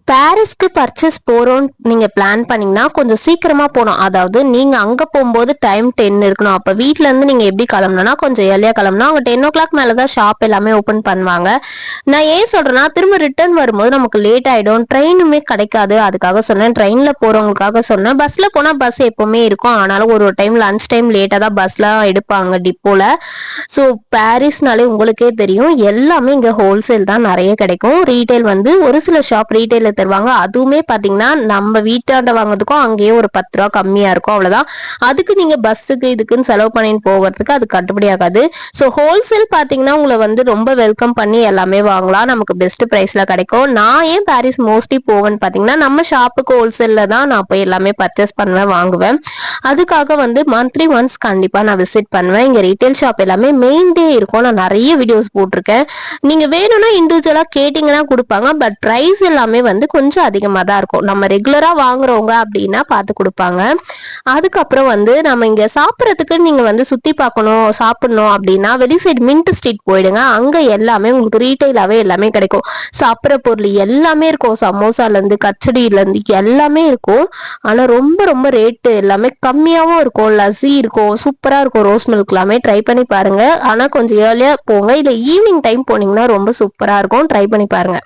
பாரிஸ்க்கு purchase போறோம் நீங்க plan பண்ணீங்கன்னா கொஞ்சம் சீக்கிரமா போகணும். அதாவது நீங்க அங்க போகும்போது டைம் 10 இருக்கணும். அப்ப வீட்ல இருந்து நீங்க எப்படி கிளம்பணும்னா கொஞ்சம் ஏர்லியா கிளம்பணும். அவங்க 10 o'clock மேலதான் ஷாப் எல்லாமே ஓபன் பண்ணுவாங்க. நான் ஏன் சொல்றேன்னா திரும்ப ரிட்டர்ன் வரும்போது நமக்கு லேட் ஆயிடும், ட்ரெயினுமே கிடைக்காது. அதுக்காக சொன்னேன். ட்ரெயின்ல போறவங்களுக்காக சொன்னேன். பஸ்ல போனா பஸ் எப்பவுமே இருக்கும். ஆனாலும் ஒரு டைம் லஞ்ச் டைம் லேட்டா தான் பஸ்லாம் எடுப்பாங்க டிப்போல. ஸோ பாரிஸ்னாலே உங்களுக்கே தெரியும், எல்லாமே இங்க ஹோல்சேல் தான் நிறைய கிடைக்கும். ரீட்டைல் வந்து ஒரு சில ஷாப் ரீட்டைல தருவாங்க. அதுவுமே பாத்தீங்கன்னா நம்ம வீட்டாண்ட வாங்குறதுக்கும் அங்கேயே ஒரு 10 ரூபா கம்மியா இருக்கும், அவ்வளவுதான். அதுக்கு நீங்க பஸ்ஸுக்கு இதுக்குன்னு செலவு பண்ணிட்டு போகிறதுக்கு அது கட்டுப்படி ஆகாது. ஸோ ஹோல்சேல் பாத்தீங்கன்னா உங்களை வந்து ரொம்ப வெல்கம் பண்ணி எல்லாமே வாங்கலாம், நமக்கு பெஸ்ட் பிரைஸ்ல கிடைக்கும். நான் ஏன் பாரிஸ் மோஸ்ட்லி போவேன்னு பாத்தீங்கன்னா நம்ம ஷாப்புக்கு ஹோல்சேல்ல தான் நான் போய் எல்லாமே பர்ச்சேஸ் பண்ணுவேன், வாங்குவேன். அதுக்காக வந்து மந்த்லி ஒன்ஸ் கண்டிப்பா நான் விசிட் பண்ணுவேன். இங்க ரீட்டைல் ஷாப் எல்லாமே மெயின் டே இருக்கும். நான் நிறைய வீடியோஸ் போட்டிருக்கேன். நீங்க வேணும்னா இண்டிவிஜுவலா கேட்டீங்கன்னா கொடுப்பாங்க. பட் பிரைஸ் எல்லாமே வந்து கொஞ்சம் அதிகமா தான் இருக்கும். நம்ம ரெகுலரா வாங்குறவங்க அப்படின்னா பார்த்து கொடுப்பாங்க. அதுக்கப்புறம் வந்து நம்ம இங்க சாப்பிட்றதுக்கு நீங்க வந்து சுத்தி பார்க்கணும் சாப்பிடணும் அப்படின்னா வெளி சைடு மின்ட் ஸ்ட்ரீட் போயிடுங்க. அங்க எல்லாமே உங்களுக்கு ரீட்டைலாவே எல்லாமே கிடைக்கும். சாப்பிட்ற பொருள் எல்லாமே இருக்கும். சமோசால இருந்து கச்சடியில இருந்து எல்லாமே இருக்கும். ஆனா ரொம்ப ரொம்ப ரேட்டு எல்லாமே கம்மியாவும் இருக்கும். லஸ்ஸி இருக்கும், சூப்பரா இருக்கும். ரோஸ் மில்க் எல்லாமே ட்ரை பண்ணி பாருங்க. ஆனா கொஞ்சம் ஏர்லியா போங்க, இல்ல ஈவினிங் டைம் போனீங்கன்னா ரொம்ப சூப்பரா இருக்கும். ட்ரை பண்ணி பாருங்க.